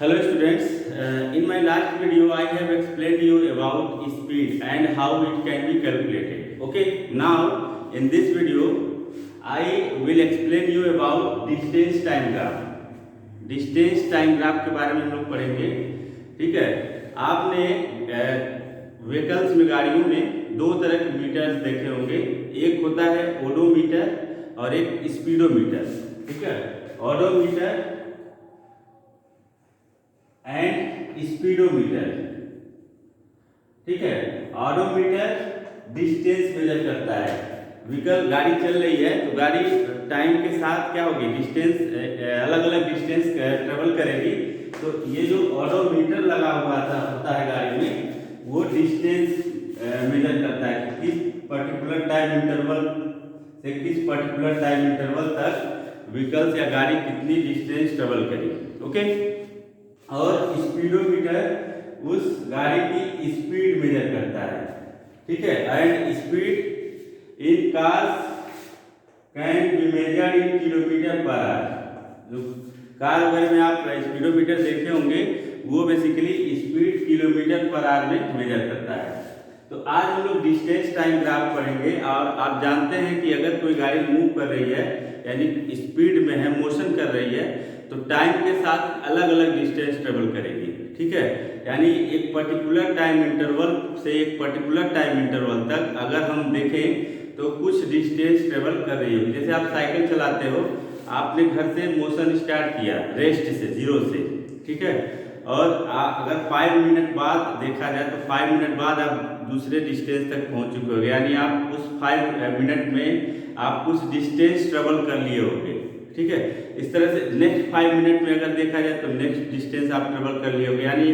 Hello students, in my last video I have explained you about speed and how it can be calculated. Okay, now in this video I will explain you about distance time graph. Distance time graph के बारे में हम लोग पढ़ेंगे। ठीक है, आपने vehicles में गाड़ियों में दो तरह के मीटर्स देखे होंगे, एक होता है ओडोमीटर और एक स्पीडोमीटर। ठीक है, ओडोमीटर एंड स्पीडोमीटर। ठीक है, ऑडोमीटर डिस्टेंस मेजर करता है। व्हीकल गाड़ी चल रही है तो गाड़ी टाइम के साथ क्या होगी, डिस्टेंस अलग अलग डिस्टेंस ट्रेवल करेगी। तो ये जो ऑडोमीटर लगा हुआ होता है गाड़ी में, वो डिस्टेंस मेजर करता है कि किस पर्टिकुलर टाइम इंटरवल से किस पर्टिकुलर टाइम इंटरवल तक व्हीकल्स या गाड़ी कितनी डिस्टेंस ट्रेवल करेगी। ओके, और स्पीडोमीटर उस गाड़ी की स्पीड मेजर करता है। ठीक है, and speed in cars can be measured in kilometre per hour. जो कार वगैरह में आप स्पीडोमीटर देखे होंगे, वो basically speed kilometre per hour में मेजर करता है। तो आज हम लोग डिस्टेंस टाइम ग्राफ पढ़ेंगे। और आप जानते हैं कि अगर कोई गाड़ी मूव कर रही है, यानी स्पीड में है, मोशन कर रही है, तो टाइम के साथ अलग अलग डिस्टेंस ट्रेवल करेगी। ठीक है, यानी एक पर्टिकुलर टाइम इंटरवल से एक पर्टिकुलर टाइम इंटरवल तक अगर हम देखें तो कुछ डिस्टेंस ट्रेवल कर रही होगी। जैसे आप साइकिल चलाते हो, आपने घर से मोशन स्टार्ट किया रेस्ट से, जीरो से। ठीक है, और अगर 5 मिनट बाद देखा जाए तो 5 मिनट बाद आप दूसरे डिस्टेंस तक पहुंच चुके होंगे, यानी आप उस 5 मिनट में आप कुछ डिस्टेंस ट्रेवल कर लिए होंगे। ठीक है, इस तरह से नेक्स्ट 5 मिनट में अगर देखा जाए तो नेक्स्ट डिस्टेंस आप ट्रेवल कर लिए होंगे, यानी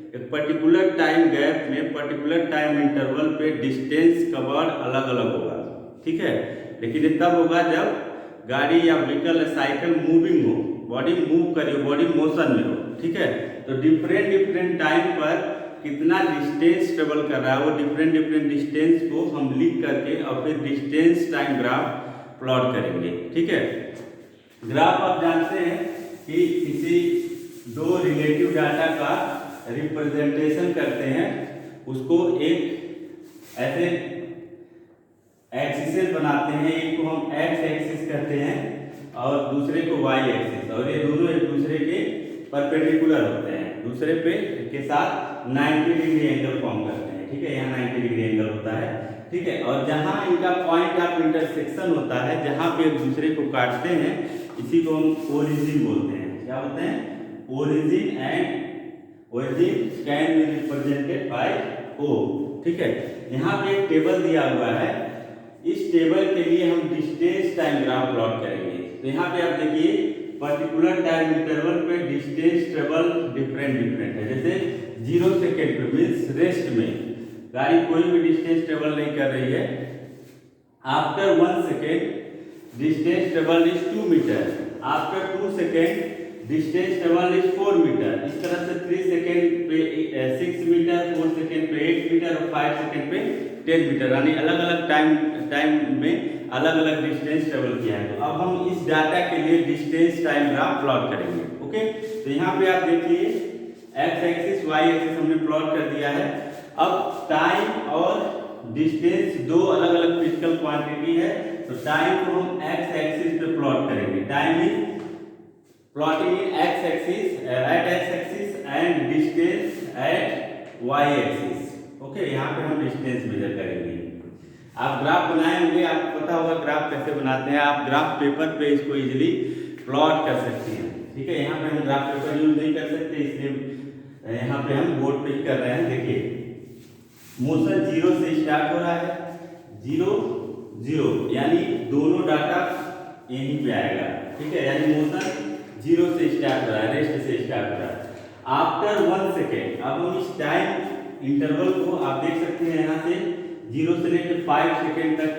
एक पर्टिकुलर टाइम गैप में पर्टिकुलर टाइम इंटरवल पे डिस्टेंस कवर अलग अलग होगा। ठीक है, लेकिन ये तब होगा जब गाड़ी या व्हीकल या साइकिल मूविंग हो, बॉडी मूव करी हो, बॉडी मोशन में हो। ठीक है, तो डिफरेंट टाइम पर कितना डिस्टेंस ट्रेवल कर रहा है, वो डिफरेंट डिस्टेंस को हम लिख करके और फिर डिस्टेंस टाइम ग्राफ प्लॉट करेंगे। ठीक है, ग्राफ आप जानते हैं कि किसी दो रिलेटिव डाटा का रिप्रेजेंटेशन करते हैं, उसको एक ऐसे एक्सिस बनाते हैं। एक को हम एक्स एक्सिस कहते हैं और दूसरे को वाई एक्सिस, और ये दोनों एक दूसरे के परपेंडिकुलर होते हैं, दूसरे पे के साथ 90 डिग्री एंगल फॉर्म करते हैं। ठीक है, यहाँ 90 डिग्री एंगल होता है। ठीक है, और जहाँ इनका पॉइंट ऑफ इंटरसेक्शन होता है, जहाँ पे एक दूसरे को काटते हैं, इसी को हम ओरिजिन बोलते हैं। क्या बोलते हैं? Origin, and origin can be represented by O. ठीक है, यहाँ पे एक टेबल दिया हुआ है, इस टेबल के लिए हम डिस्टेंस टाइम ग्राफ प्लॉट करेंगे। तो यहाँ पे आप देखिए, पर्टिकुलर टाइम इंटरवल पे डिस्टेंस ट्रेवल डिफरेंट है। जैसे 0 सेकेंड पे मीन्स रेस्ट में गाड़ी कोई भी डिस्टेंस ट्रेवल नहीं कर रही है। After 1 second distance travel is 2 metre, after 2 second distance travel is 4 metre. इस तरह से 3 सेकेंड पे 6 मीटर, 4 सेकेंड पे 8 मीटर और 5 सेकेंड पे 10 मीटर, यानी अलग अलग टाइम में अलग अलग डिस्टेंस ट्रेवल किया है। तो अब हम इस डाटा के लिए डिस्टेंस टाइम ग्राफ प्लॉट करेंगे। ओके, तो यहाँ पे आप देखिए एक्स एक्सिस वाई एक्सिस हमने प्लॉट कर दिया है। अब टाइम और डिस्टेंस दो अलग अलग फिजिकल क्वांटिटी है, तो टाइम को हम एक्स एक्सिस पे प्लॉट करेंगे। Time is plotting in x axis at x axis and distance at y axis। Okay, यहाँ पे हम डिस्टेंस मेजर करेंगे। आप ग्राफ बनाए होंगे, आपको पता होगा ग्राफ कैसे बनाते हैं। आप ग्राफ पेपर पे इसको इजीली प्लॉट कर सकते हैं। ठीक है, यहाँ पे हम ग्राफ पेपर यूज नहीं कर सकते, इसलिए यहाँ पे हम बोर्ड पे कर रहे हैं। देखिए, मोशन 0 से स्टार्ट हो रहा है, 0 यानी दोनों डाटा यहीं पे आएगा। ठीक है, यानी मोशन 0 से स्टार्ट हो रहा है, रेस्ट से स्टार्ट हो रहा है। आफ्टर 1 सेकेंड, अब हम इस टाइम इंटरवल को आप देख सकते हैं, यहाँ से 0 से लेकर 5 सेकेंड तक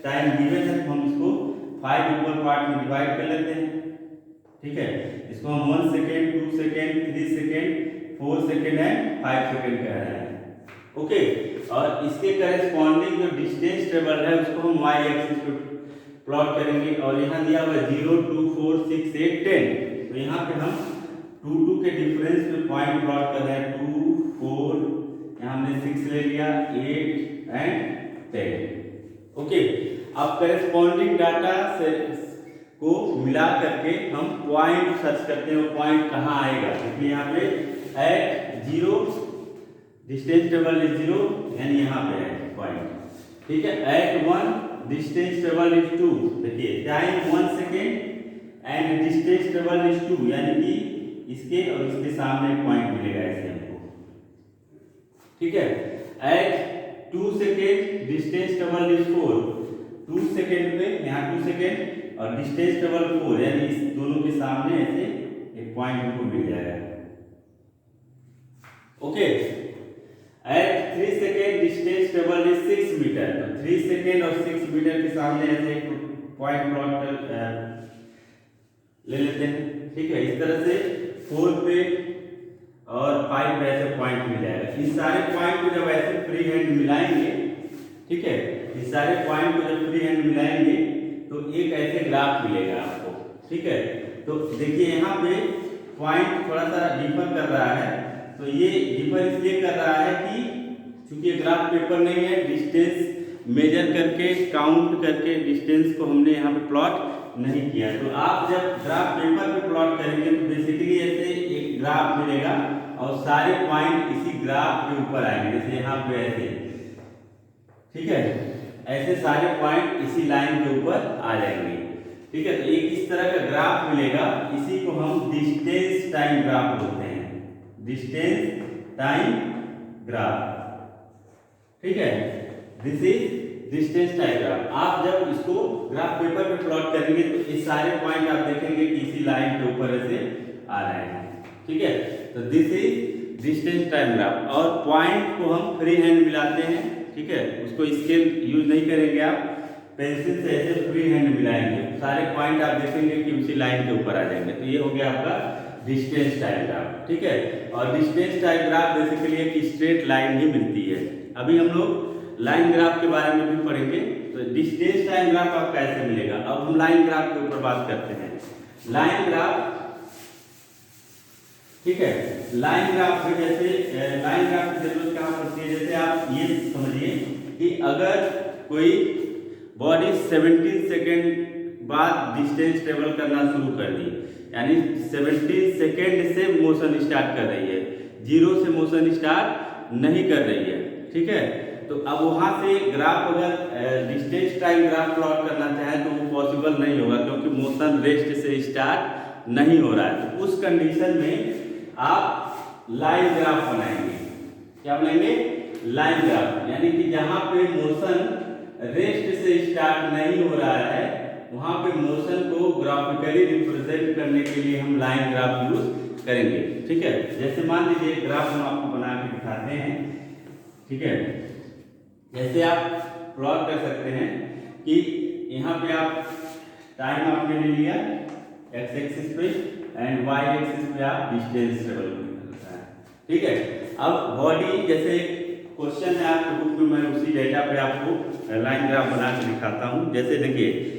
टाइम गिवन है, तो हम इसको 5 इक्वल पार्ट में डिवाइड कर लेते हैं। ठीक है, इसको हम 1 second, 2 second, 3 second, 4 second and 5 second कह रहे हैं। ओके, और इसके करेस्पॉन्डिंग जो डिस्टेंस ट्रेवल है उसको हम वाई एक्सिस पे प्लॉट करेंगे। और यहाँ दिया हुआ है 0, 2, 4, 6, 8, 10, तो यहाँ पे हम 2 के डिफरेंस पे पॉइंट प्लॉट कर रहे हैं। 2 4 यहाँ हमने 6 ले लिया, 8 एंड 10। ओके, अब करेस्पॉन्डिंग डाटा से को मिला करके हम पॉइंट सर्च करते हैं। वो पॉइंट कहाँ आएगा? देखिए यहाँ पे एट 0 डिस्टेंस टेबल इज 0, यानी यहाँ पे है पॉइंट। ठीक है, एट 1 डिस्टेंस टेबल इज 2। देखिए time 1 second and distance table is 2, यानी कि इसके और इसके सामने पॉइंट मिलेगा ऐसे हमको। ठीक है, at 2 second distance table is 4। 2 second पे यहाँ 2 सेकेंड और डिस्टेंस टेबल 4, यानी इस दोनों के सामने ऐसे एक पॉइंट हमको मिल जाएगा। Okay, at 3 second distance table is 6 metre. तो 3 सेकेंड और 6 मीटर के सामने ऐसे एक पॉइंट प्लॉट कर ले लेते हैं। ठीक है, इस तरह से 4 पे और 5 पे ऐसे पॉइंट मिल जाएगा। इस सारे पॉइंट को जब ऐसे फ्री हैंड मिलाएंगे, ठीक है, इस सारे पॉइंट को जब फ्री हैंड मिलाएंगे तो एक ऐसे ग्राफ मिलेगा आपको। ठीक है, तो देखिए यहाँ पे पॉइंट थोड़ा सा डिफर कर रहा है। तो ये डिफर इसलिए कर रहा है कि चूंकि ग्राफ पेपर नहीं है, डिस्टेंस मेजर करके काउंट करके डिस्टेंस को हमने यहाँ पे प्लॉट नहीं किया। तो आप जब ग्राफ पेपर पे प्लॉट करेंगे तो बेसिकली ऐसे एक ग्राफ मिलेगा और सारे पॉइंट इसी ग्राफ के ऊपर आएंगे, जैसे यहाँ पे ऐसे। ठीक है, ऐसे सारे पॉइंट इसी लाइन के ऊपर आ जाएंगे। ठीक है, तो एक इस तरह का ग्राफ मिलेगा, इसी को हम डिस्टेंस टाइम ग्राफ बोलते हैं, डिस्टेंस टाइम ग्राफ। ठीक है, this is distance time graph. आप जब इसको ग्राफ पेपर पे प्लॉट करेंगे तो इस सारे पॉइंट आप देखेंगे कि इसी लाइन के ऊपर ऐसे आ रहे हैं। ठीक है, तो this is distance time graph. और पॉइंट को हम फ्री हैंड मिलाते हैं। ठीक है, उसको स्केल यूज नहीं करेंगे, आप पेंसिल से ऐसे फ्री हैंड मिलाएंगे, सारे पॉइंट आप देखेंगे कि उसी लाइन के ऊपर आ जाएंगे। तो ये हो गया आपका डिस्टेंस टाइम ग्राफ। ठीक है, और डिस्टेंस टाइम ग्राफ बेसिकली एक स्ट्रेट लाइन ही मिलती है। अभी हम लोग लाइन ग्राफ के बारे में भी पढ़ेंगे। तो डिस्टेंस टाइम ग्राफ आपको कैसे मिलेगा? अब हम लाइन ग्राफ के ऊपर बात करते हैं। लाइन ग्राफ, ठीक है, लाइन ग्राफ में जैसे लाइन ग्राफ की जरूरत कहाँ पड़ती है? जैसे आप ये समझिए कि अगर कोई बॉडी 17 सेकेंड बाद डिस्टेंस ट्रेवल करना शुरू कर दी, यानी 17 सेकेंड से मोशन स्टार्ट कर रही है, 0 से मोशन स्टार्ट नहीं कर रही है। ठीक है, तो अब वहां से ग्राफ अगर डिस्टेंस टाइम ग्राफ प्लॉट करना चाहे तो वो पॉसिबल नहीं होगा, क्योंकि मोशन रेस्ट से स्टार्ट नहीं हो रहा है। तो उस कंडीशन में आप लाइन ग्राफ बनाएंगे। क्या बनाएंगे? लाइन ग्राफ, यानी कि जहां पे मोशन रेस्ट से स्टार्ट नहीं हो रहा है वहां पे मोशन को ग्राफिकली रिप्रेजेंट करने के लिए हम लाइन ग्राफ यूज करेंगे। ठीक है, जैसे मान लीजिए ग्राफ हम आपको बना के दिखाते हैं। ठीक है, जैसे आप प्लॉट कर सकते हैं कि यहाँ पे आप टाइम आपने ले लिया एक्स एक्सिस पे एंड वाई एक्सिस पे आप डिस्टेंस ट्रेवल करता है। ठीक है, अब बॉडी जैसे क्वेश्चन है आपके बुक में, मैं उसी डेटा पे आपको लाइन ग्राफ बना के दिखाता हूँ। जैसे देखिए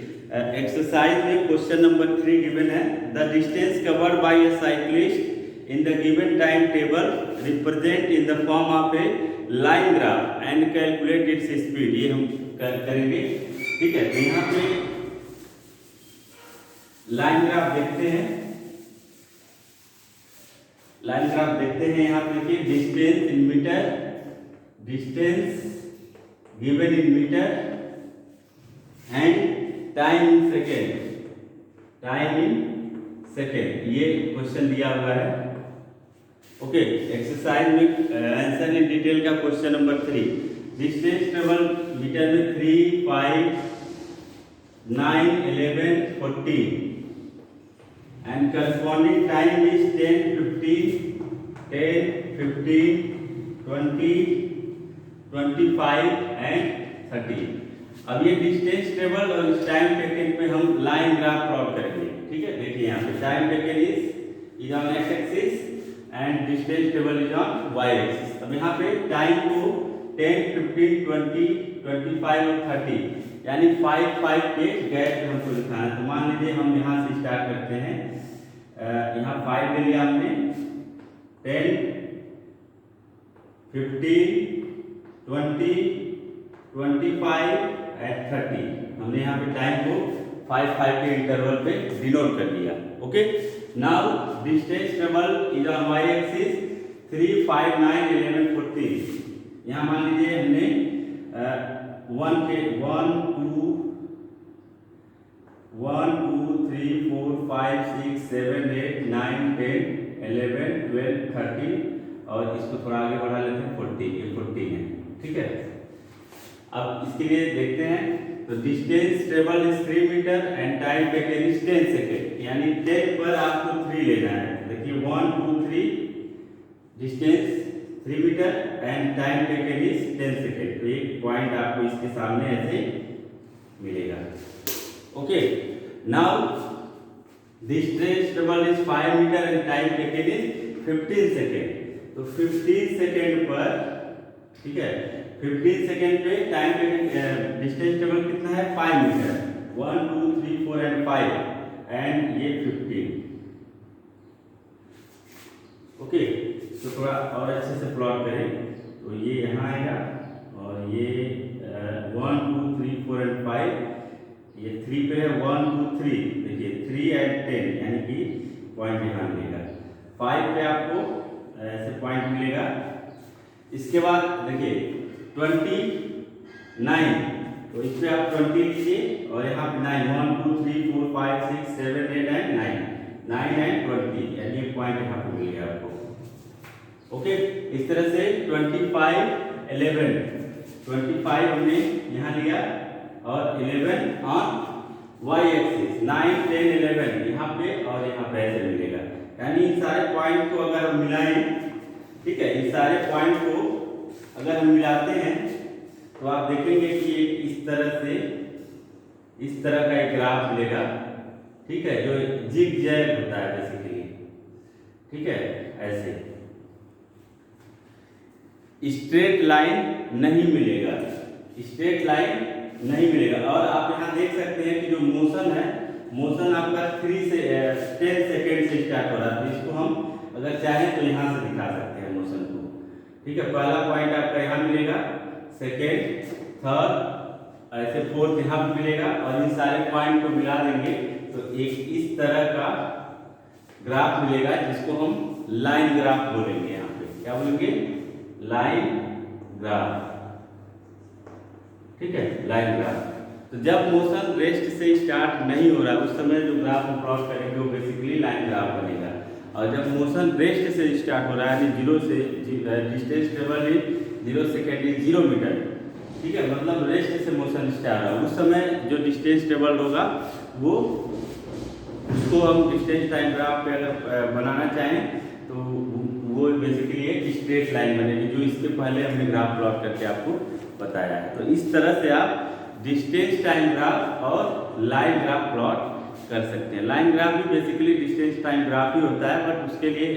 एक्सरसाइज में क्वेश्चन नंबर 3 गिवन है, the distance covered by A cyclist in the given time table represent in the form of A line graph and calculate its speed. ये हम करेंगे। ठीक है, तो यहाँ पे लाइन ग्राफ देखते हैं। लाइन ग्राफ देखते हैं, यहाँ पे देखिए distance in metre, distance given in metre and time in second, time in second, ये क्वेश्चन दिया हुआ है। ओके, एक्सरसाइज में आंसर इन डिटेल का question number 3, distance travel metre में 3, 5, 9, 11, 14 and corresponding time is 10, 15, 10, 15, 20, 25 and 30। अब ये डिस्टेंस ट्रेवल और इस टाइम टेकन पे हम लाइन ग्राफ प्लॉट करेंगे। ठीक है, देखिए यहाँ पे time taken is on X axis and distance travel is on Y axis. अब यहाँ पे टाइम को 10, 15, 20, 25 और 30 यानी 5 के गैप में हमको लिखना है। तो मान लीजिए हम यहाँ से स्टार्ट करते हैं यहाँ 5 ले लिया हमने, 10, 15, 20, 25 एंड 30। हमने यहाँ पे टाइम को 5 के इंटरवल पे डिनोट कर दिया। Okay, now distance travel is on Y axis 3, 5, 9, 11, 14। यहाँ मान लीजिए हमने 1 2 3 4 5 6 7 8 9 10 11 12 13 और इसको थोड़ा आगे बढ़ा लेते हैं 40। ये 40 है, ठीक है। अब इसके लिए देखते हैं, तो distance travel is 3 metre and time taken is 10 second, यानी 10 पर आपको 3 लेना है। देखिए 1 2 3 distance 3 metre and time taken is 10 second. तो एक पॉइंट आपको इसके सामने ऐसे मिलेगा। Okay, now distance travel is 5 metre and time taken is 15 second. तो 15 सेकेंड पर, ठीक है, 15 सेकेंड पे टाइम टेकन डिस्टेंस ट्रेवल कितना है 5 मीटर, 1 2 3 4 एंड 5 एंड ये 15। ओके, तो थोड़ा और अच्छे से प्लॉट करें, तो ये यहाँ आएगा और ये 1 2 3 4 एंड 5, ये 3 पे है 1 2 3, देखिए 3 एंड 10 यानी कि पॉइंट यहाँ मिलेगा। 5 पे आपको ऐसे पॉइंट मिलेगा। इसके बाद देखिए 29, तो इस पे आप 20 लीजिए और यहाँ पे 9 1 2 3 4 5 6 7 8 एंड 9 एंड 20 यानी पॉइंट यहाँ पे मिलेगा आपको। ओके, इस तरह से 25 11 25 हमने यहाँ लिया और 11 ऑन वाई एक्सिस, 9 10 11 यहाँ पे और यहाँ पे ऐसे मिलेगा। यानी इन सारे पॉइंट को अगर हम मिलाएं, ठीक है, इन सारे पॉइंट को अगर हम मिलाते हैं तो आप देखेंगे कि इस तरह से इस तरह का एक ग्राफ मिलेगा, ठीक है, जो जिग जैग होता है बेसिकली, ठीक है, ऐसे स्ट्रेट लाइन नहीं मिलेगा, स्ट्रेट लाइन नहीं मिलेगा। और आप यहाँ देख सकते हैं कि जो मोशन है, मोशन आपका 3 से 10 सेकेंड से स्टार्ट हो रहा है। तो इसको हम अगर चाहें तो यहाँ से दिखा सकते हैं मोशन को, ठीक है। पहला पॉइंट आपका यहाँ मिलेगा, सेकेंड, थर्ड, ऐसे फोर्थ यहाँ पे मिलेगा और इन सारे पॉइंट को मिला देंगे तो एक इस तरह का ग्राफ मिलेगा जिसको हम लाइन ग्राफ बोलेंगे। यहाँ पे क्या बोलेंगे, लाइन ग्राफ, ठीक है, लाइन ग्राफ। तो जब मोशन रेस्ट से स्टार्ट नहीं हो रहा उस समय जो ग्राफ हम प्लॉट करेंगे वो बेसिकली लाइन ग्राफ बनेगा। और जब मोशन रेस्ट से स्टार्ट हो रहा है, यानी 0 से distance travel is 0 second is 0 metre, ठीक है, मतलब रेस्ट से मोशन स्टार्ट हो उस समय जो डिस्टेंस ट्रेवल होगा वो उसको हम डिस्टेंस टाइम ग्राफ पे अगर बनाना चाहें तो वो बेसिकली एक स्ट्रेट लाइन बनेगी, जो इसके पहले हमने ग्राफ प्लॉट करके आपको बताया है। तो इस तरह से आप डिस्टेंस टाइम ग्राफ और लाइन ग्राफ प्लॉट कर सकते हैं। लाइन ग्राफ भी बेसिकली डिस्टेंस टाइम ग्राफ ही होता है, बट उसके लिए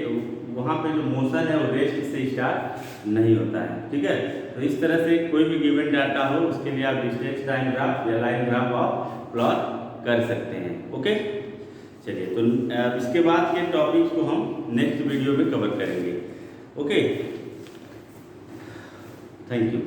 वहाँ पे जो मोशन है वो रेस्ट से स्टार्ट नहीं होता है, ठीक है। तो इस तरह से कोई भी गिवन डाटा हो उसके लिए आप डिस्टेंस टाइम ग्राफ या लाइन ग्राफ आप प्लॉट कर सकते हैं। ओके, चलिए, तो इसके बाद के टॉपिक्स को हम नेक्स्ट वीडियो में कवर करेंगे। Okay, thank you.